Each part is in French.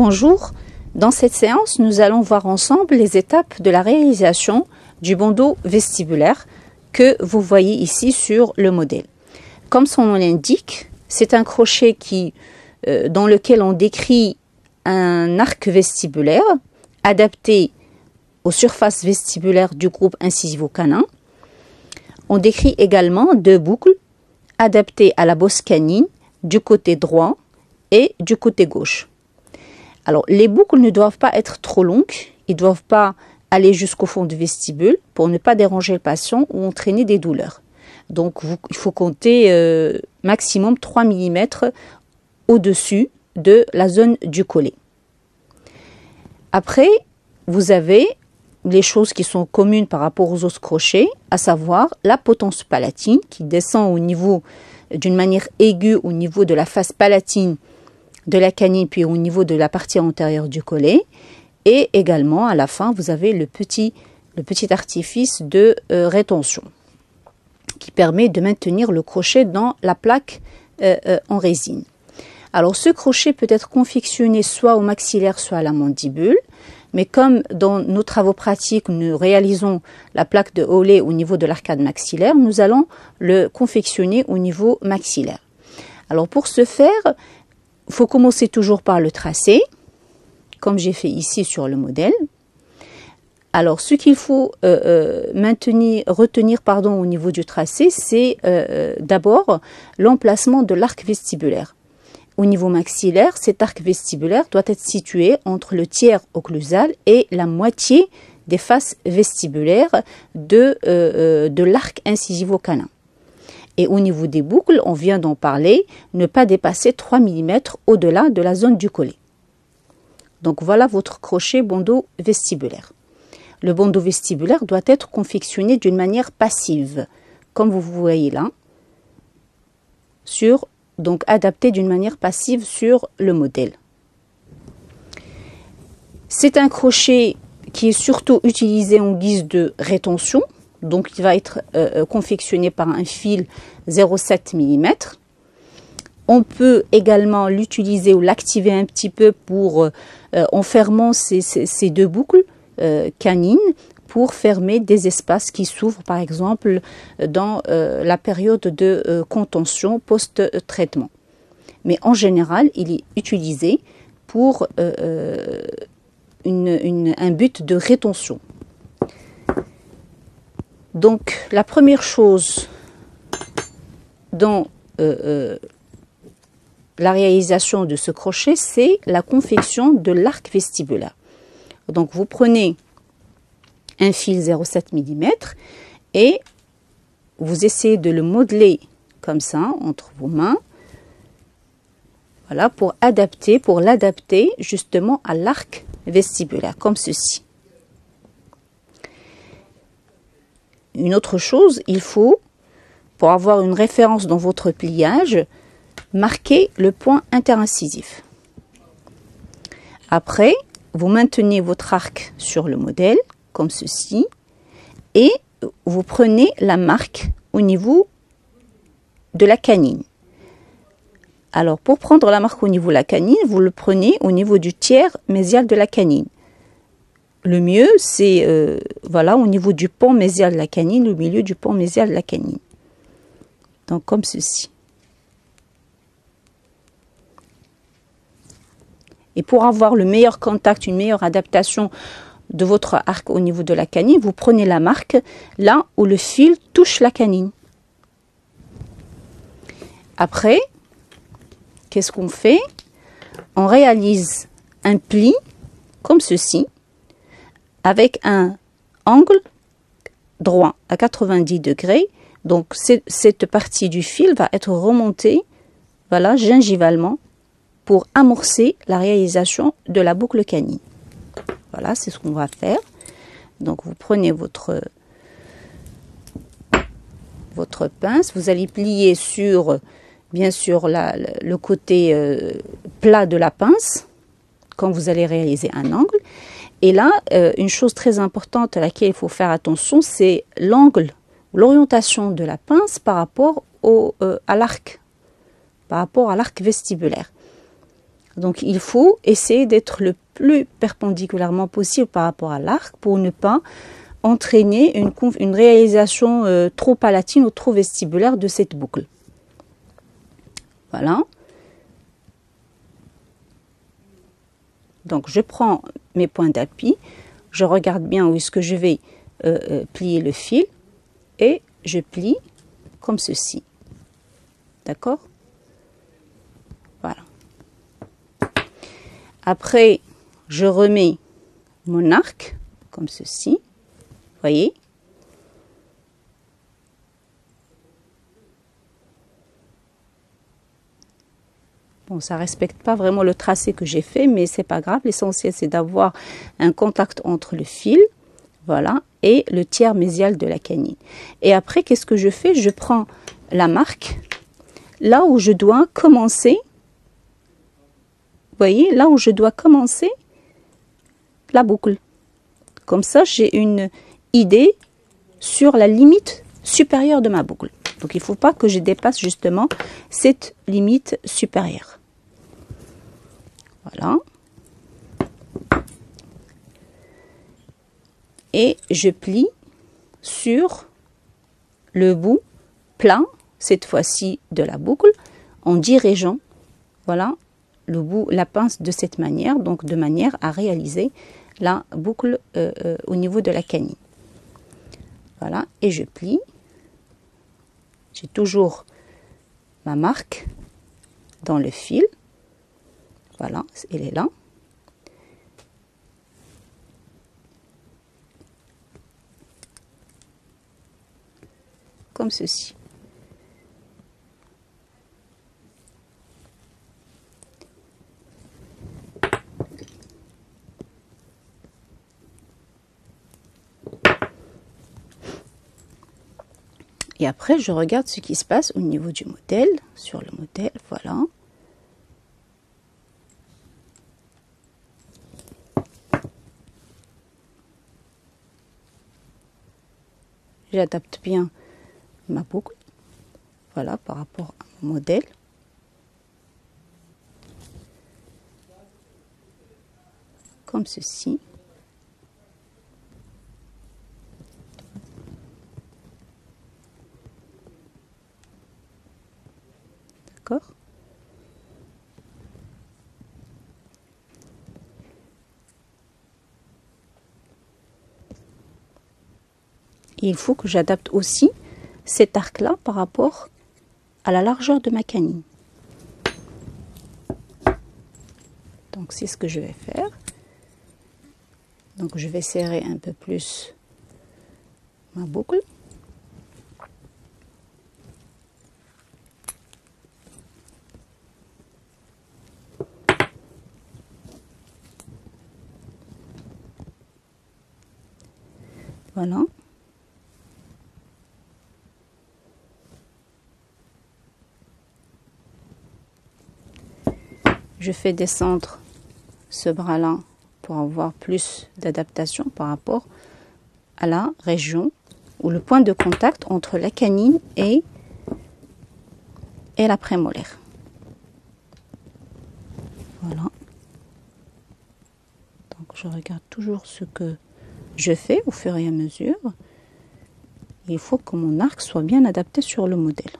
Bonjour, dans cette séance, nous allons voir ensemble les étapes de la réalisation du bandeau vestibulaire que vous voyez ici sur le modèle. Comme son nom l'indique, c'est un crochet dans lequel on décrit un arc vestibulaire adapté aux surfaces vestibulaires du groupe incisivo-canin. On décrit également deux boucles adaptées à la bosse canine du côté droit et du côté gauche. Alors, les boucles ne doivent pas être trop longues, ils ne doivent pas aller jusqu'au fond du vestibule pour ne pas déranger le patient ou entraîner des douleurs. Donc, il faut compter maximum 3 mm au-dessus de la zone du collet. Après, vous avez les choses qui sont communes par rapport aux autres crochets, à savoir la potence palatine qui descend au niveau d'une manière aiguë au niveau de la face palatine de la canine, puis au niveau de la partie antérieure du collet. Et également, à la fin, vous avez le petit artifice de rétention qui permet de maintenir le crochet dans la plaque en résine. Alors, ce crochet peut être confectionné soit au maxillaire, soit à la mandibule. Mais comme dans nos travaux pratiques, nous réalisons la plaque de Hawley au niveau de l'arcade maxillaire, nous allons le confectionner au niveau maxillaire. Alors, pour ce faire, il faut commencer toujours par le tracé, comme j'ai fait ici sur le modèle. Alors, ce qu'il faut retenir au niveau du tracé, c'est d'abord l'emplacement de l'arc vestibulaire. Au niveau maxillaire, cet arc vestibulaire doit être situé entre le tiers occlusal et la moitié des faces vestibulaires de l'arc incisivo-canin. Et au niveau des boucles, on vient d'en parler, ne pas dépasser 3 mm au-delà de la zone du collet. Donc voilà votre crochet bandeau vestibulaire. Le bandeau vestibulaire doit être confectionné d'une manière passive, comme vous voyez là, donc adapté d'une manière passive sur le modèle. C'est un crochet qui est surtout utilisé en guise de rétention, donc il va être confectionné par un fil 0,7 mm. On peut également l'utiliser ou l'activer un petit peu en fermant ces deux boucles canines pour fermer des espaces qui s'ouvrent par exemple dans la période de contention post-traitement. Mais en général, il est utilisé pour un but de rétention. Donc la première chose dans la réalisation de ce crochet, c'est la confection de l'arc vestibulaire. Donc vous prenez un fil 0,7 mm et vous essayez de le modeler comme ça entre vos mains. Voilà, pour l'adapter justement à l'arc vestibulaire, comme ceci. Une autre chose, il faut, pour avoir une référence dans votre pliage, marquer le point interincisif. Après, vous maintenez votre arc sur le modèle, comme ceci, et vous prenez la marque au niveau de la canine. Alors, pour prendre la marque au niveau de la canine, vous le prenez au niveau du tiers mésial de la canine. Le mieux, c'est au niveau du pont mésial de la canine, au milieu du pont mésial de la canine. Donc, comme ceci. Et pour avoir le meilleur contact, une meilleure adaptation de votre arc au niveau de la canine, vous prenez la marque là où le fil touche la canine. Après, qu'est-ce qu'on fait? On réalise un pli comme ceci, avec un angle droit à 90 degrés. Donc, cette partie du fil va être remontée, voilà, gingivalement, pour amorcer la réalisation de la boucle canine. Voilà, c'est ce qu'on va faire. Donc, vous prenez votre pince, vous allez plier sur, bien sûr, le côté plat de la pince, quand vous allez réaliser un angle. Et là, une chose très importante à laquelle il faut faire attention, c'est l'angle, l'orientation de la pince par rapport à l'arc vestibulaire. Donc il faut essayer d'être le plus perpendiculairement possible par rapport à l'arc pour ne pas entraîner une réalisation trop palatine ou trop vestibulaire de cette boucle. Voilà. Donc je prends mes points d'appui, je regarde bien où est-ce que je vais plier le fil et je plie comme ceci. D'accord? Voilà. Après, je remets mon arc comme ceci. Voyez? Bon, ça ne respecte pas vraiment le tracé que j'ai fait, mais c'est pas grave. L'essentiel, c'est d'avoir un contact entre le fil, voilà, et le tiers mésial de la canine. Et après, qu'est-ce que je fais? Je prends la marque, là où je dois commencer. Vous voyez, là où je dois commencer la boucle. Comme ça, j'ai une idée sur la limite supérieure de ma boucle. Donc, il ne faut pas que je dépasse justement cette limite supérieure. Voilà. Et je plie sur le bout plein, cette fois-ci de la boucle, en dirigeant, voilà, le bout, la pince de cette manière, donc de manière à réaliser la boucle au niveau de la canine. Voilà, et je plie. J'ai toujours ma marque dans le fil. Voilà, elle est là. Comme ceci. Et après, je regarde ce qui se passe au niveau du modèle, sur le modèle, voilà. J'adapte bien ma boucle, voilà, par rapport à mon modèle. Comme ceci. D'accord? Il faut que j'adapte aussi cet arc-là par rapport à la largeur de ma canine. Donc c'est ce que je vais faire. Donc je vais serrer un peu plus ma boucle. Voilà. Je fais descendre ce bras-là pour avoir plus d'adaptation par rapport à la région ou le point de contact entre la canine et la prémolaire. Voilà. Donc je regarde toujours ce que je fais au fur et à mesure. Il faut que mon arc soit bien adapté sur le modèle.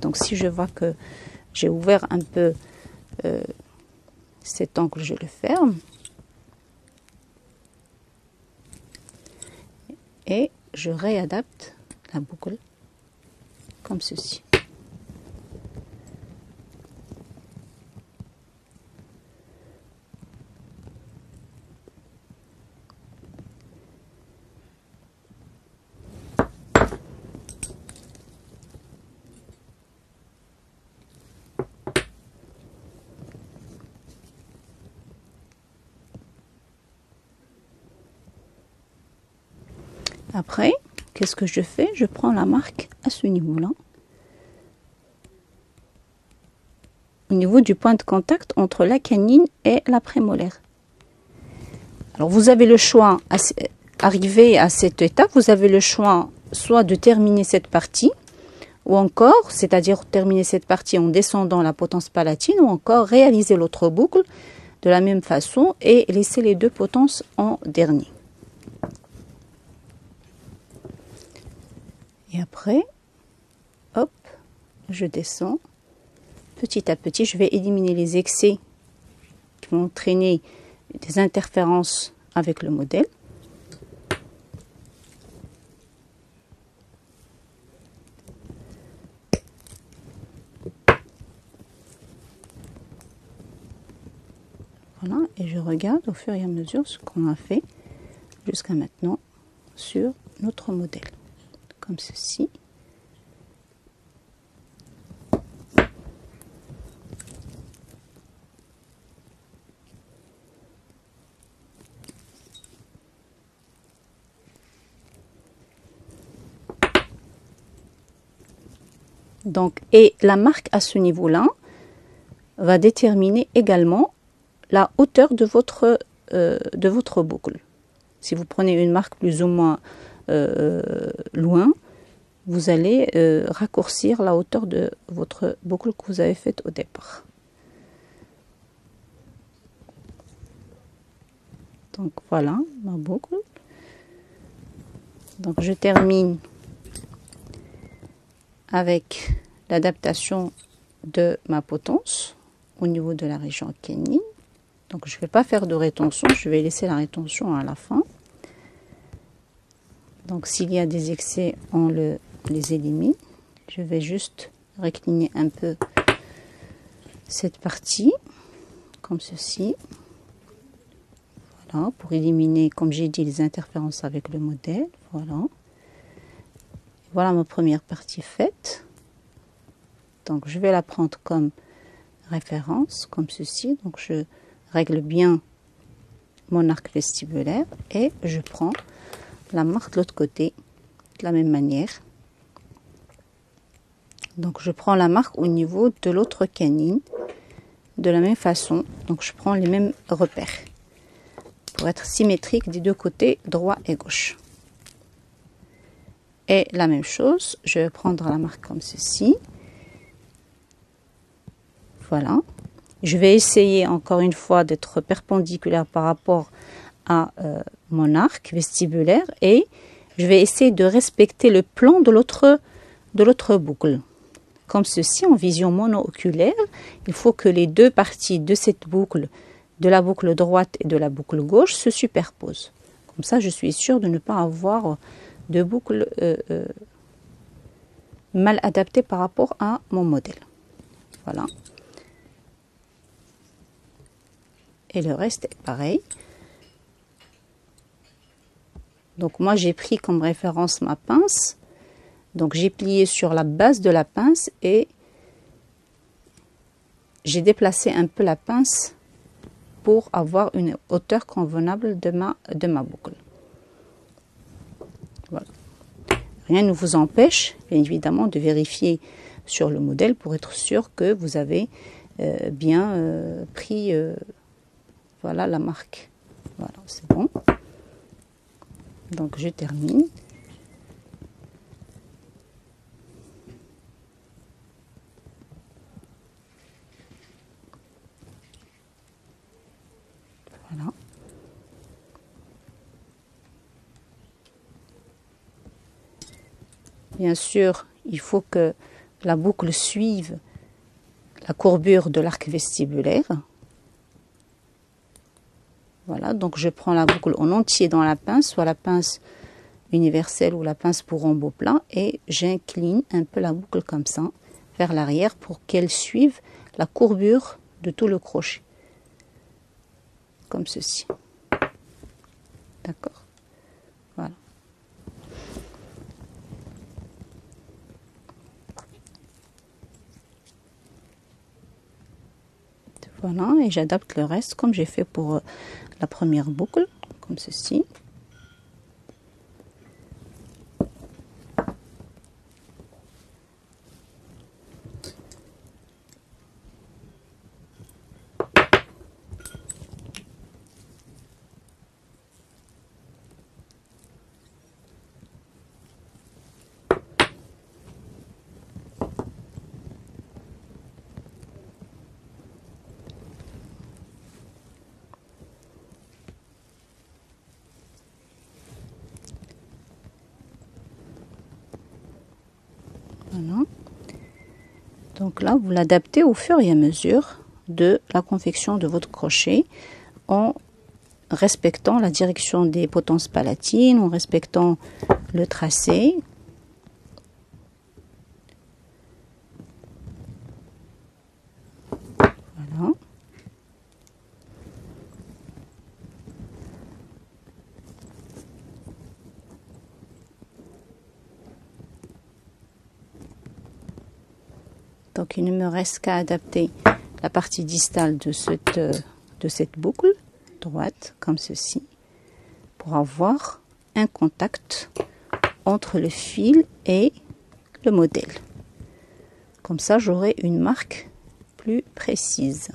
Donc si je vois que j'ai ouvert un peu cet angle, je le ferme. Et je réadapte la boucle comme ceci. Après, qu'est-ce que je fais? Je prends la marque à ce niveau-là. Au niveau du point de contact entre la canine et la prémolaire. Alors, vous avez le choix, arrivé à cette étape, vous avez le choix soit de terminer cette partie, ou encore, c'est-à-dire terminer cette partie en descendant la potence palatine, ou encore réaliser l'autre boucle de la même façon et laisser les deux potences en dernier. Et après, hop, je descends. Petit à petit, je vais éliminer les excès qui vont entraîner des interférences avec le modèle. Voilà, et je regarde au fur et à mesure ce qu'on a fait jusqu'à maintenant sur notre modèle, comme ceci. Donc, et la marque à ce niveau-là va déterminer également la hauteur de votre boucle. Si vous prenez une marque plus ou moins loin, vous allez raccourcir la hauteur de votre boucle que vous avez faite au départ. Donc voilà ma boucle. Donc je termine avec l'adaptation de ma potence au niveau de la région canine. Donc je ne vais pas faire de rétention, je vais laisser la rétention à la fin. Donc s'il y a des excès, on les élimine. Je vais juste recliner un peu cette partie, comme ceci. Voilà, pour éliminer, comme j'ai dit, les interférences avec le modèle. Voilà. Voilà ma première partie faite. Donc je vais la prendre comme référence, comme ceci. Donc je règle bien mon arc vestibulaire et je prends la marque de l'autre côté de la même manière. Donc je prends la marque au niveau de l'autre canine de la même façon. Donc je prends les mêmes repères pour être symétrique des deux côtés, droit et gauche. Et la même chose, je vais prendre la marque comme ceci. Voilà. Je vais essayer encore une fois d'être perpendiculaire par rapport à mon arc vestibulaire et je vais essayer de respecter le plan de l'autre boucle. Comme ceci, en vision monooculaire, il faut que les deux parties de cette boucle, de la boucle droite et de la boucle gauche, se superposent. Comme ça, je suis sûre de ne pas avoir de boucle mal adaptée par rapport à mon modèle. Voilà. Et le reste est pareil. Donc moi j'ai pris comme référence ma pince. Donc j'ai plié sur la base de la pince et j'ai déplacé un peu la pince pour avoir une hauteur convenable de ma boucle. Voilà. Rien ne vous empêche, bien évidemment, de vérifier sur le modèle pour être sûr que vous avez bien pris voilà la marque. Voilà, c'est bon. Donc je termine. Voilà. Bien sûr, il faut que la boucle suive la courbure de l'arc vestibulaire. Voilà, donc je prends la boucle en entier dans la pince, soit la pince universelle ou la pince pour embout plat, et j'incline un peu la boucle comme ça vers l'arrière pour qu'elle suive la courbure de tout le crochet. Comme ceci. D'accord? Voilà. Voilà, et j'adapte le reste comme j'ai fait pour la première boucle, comme ceci. Donc là, vous l'adaptez au fur et à mesure de la confection de votre crochet en respectant la direction des potences palatines, en respectant le tracé. Voilà. Donc il ne me reste qu'à adapter la partie distale de cette boucle droite, comme ceci, pour avoir un contact entre le fil et le modèle. Comme ça, j'aurai une marque plus précise.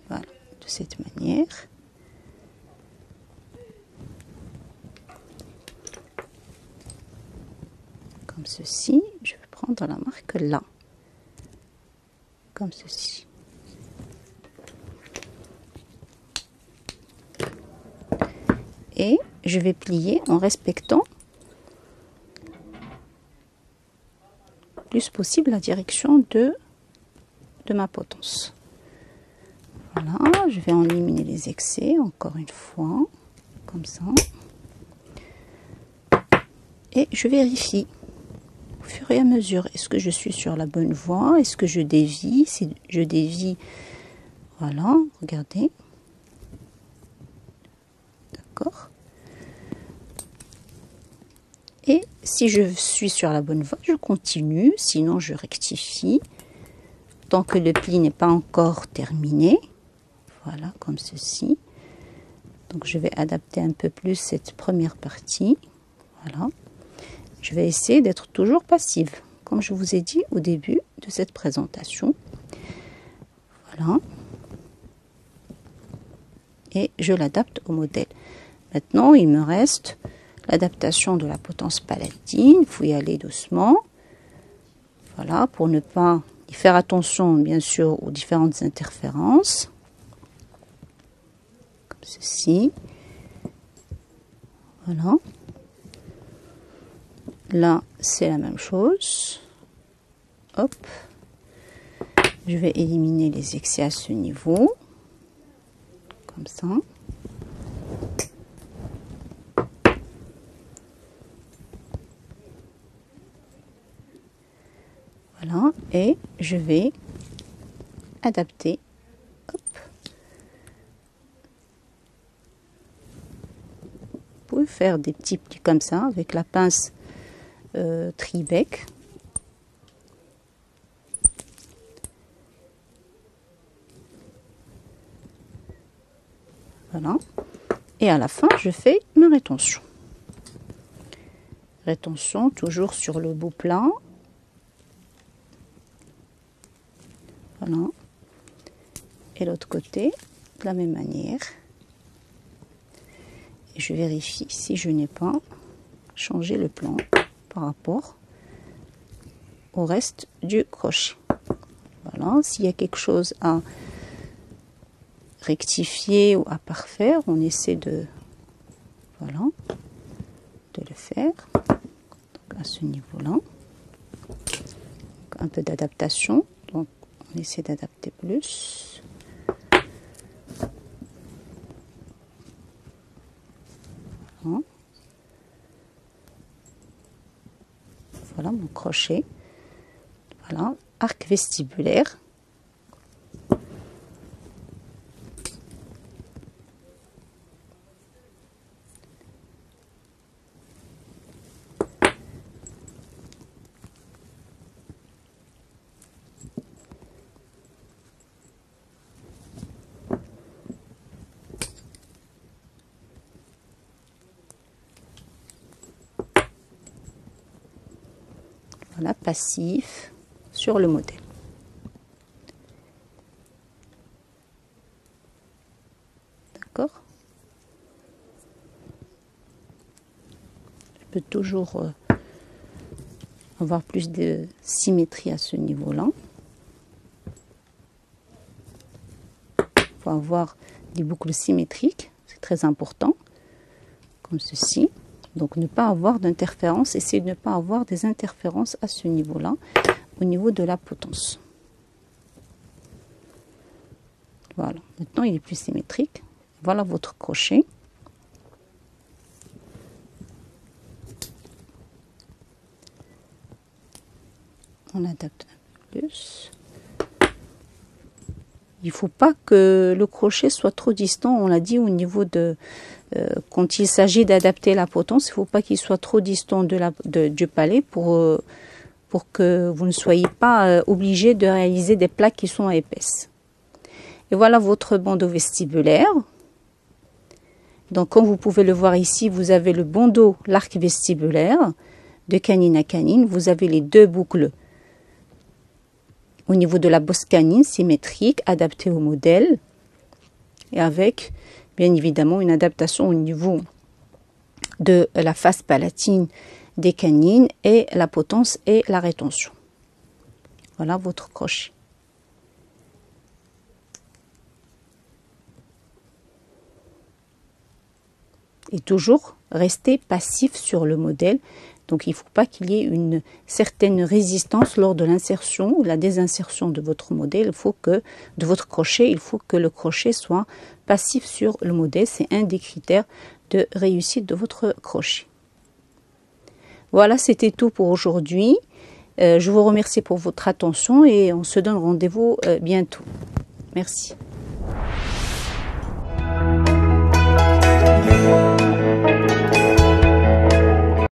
Voilà, de cette manière. Comme ceci, je vais prendre la marque là. Comme ceci. Et je vais plier en respectant le plus possible la direction de ma potence. Voilà, je vais en éliminer les excès encore une fois, comme ça. Et je vérifie au fur et à mesure, est-ce que je suis sur la bonne voie, est-ce que je dévie, si je dévie, voilà, regardez. D'accord. Et si je suis sur la bonne voie, je continue, sinon je rectifie. Tant que le pli n'est pas encore terminé, voilà, comme ceci. Donc je vais adapter un peu plus cette première partie, voilà. Je vais essayer d'être toujours passive, comme je vous ai dit au début de cette présentation. Voilà. Et je l'adapte au modèle. Maintenant, il me reste l'adaptation de la potence palatine. Il faut y aller doucement. Voilà, pour ne pas y faire attention, bien sûr, aux différentes interférences. Comme ceci. Voilà. Là, c'est la même chose. Hop. Je vais éliminer les excès à ce niveau. Comme ça. Voilà. Et je vais adapter. Hop. Vous pouvez faire des petits plis comme ça avec la pince tribec. Voilà. Et à la fin, je fais ma rétention. Rétention toujours sur le bout plat. Voilà. Et l'autre côté, de la même manière. Et je vérifie si je n'ai pas changé le plan par rapport au reste du crochet. Voilà, s'il y a quelque chose à rectifier ou à parfaire, on essaie de, voilà, de le faire. Donc à ce niveau-là, un peu d'adaptation. Donc on essaie d'adapter plus. Voilà. Voilà mon crochet. Voilà, arc vestibulaire. Voilà, passif sur le modèle. D'accord. Je peux toujours avoir plus de symétrie à ce niveau-là. Il faut avoir des boucles symétriques, c'est très important, comme ceci. Donc ne pas avoir d'interférence, essayez de ne pas avoir des interférences à ce niveau-là. au niveau de la potence. Voilà, maintenant il est plus symétrique. Voilà votre crochet. On adapte un peu plus. Il ne faut pas que le crochet soit trop distant, on l'a dit au niveau de... quand il s'agit d'adapter la potence, il ne faut pas qu'il soit trop distant du palais pour que vous ne soyez pas obligé de réaliser des plaques qui sont épaisses. Et voilà votre bandeau vestibulaire. Donc comme vous pouvez le voir ici, vous avez le bandeau, l'arc vestibulaire de canine à canine. Vous avez les deux boucles au niveau de la bosse canine symétrique, adaptée au modèle. Et avec, bien évidemment, une adaptation au niveau de la face palatine des canines et la potence et la rétention. Voilà votre crochet. Et toujours rester passif sur le modèle. Donc il ne faut pas qu'il y ait une certaine résistance lors de l'insertion ou la désinsertion de votre modèle. De votre crochet, il faut que le crochet soit passif sur le modèle. C'est un des critères de réussite de votre crochet. Voilà, c'était tout pour aujourd'hui. Je vous remercie pour votre attention et on se donne rendez-vous bientôt. Merci.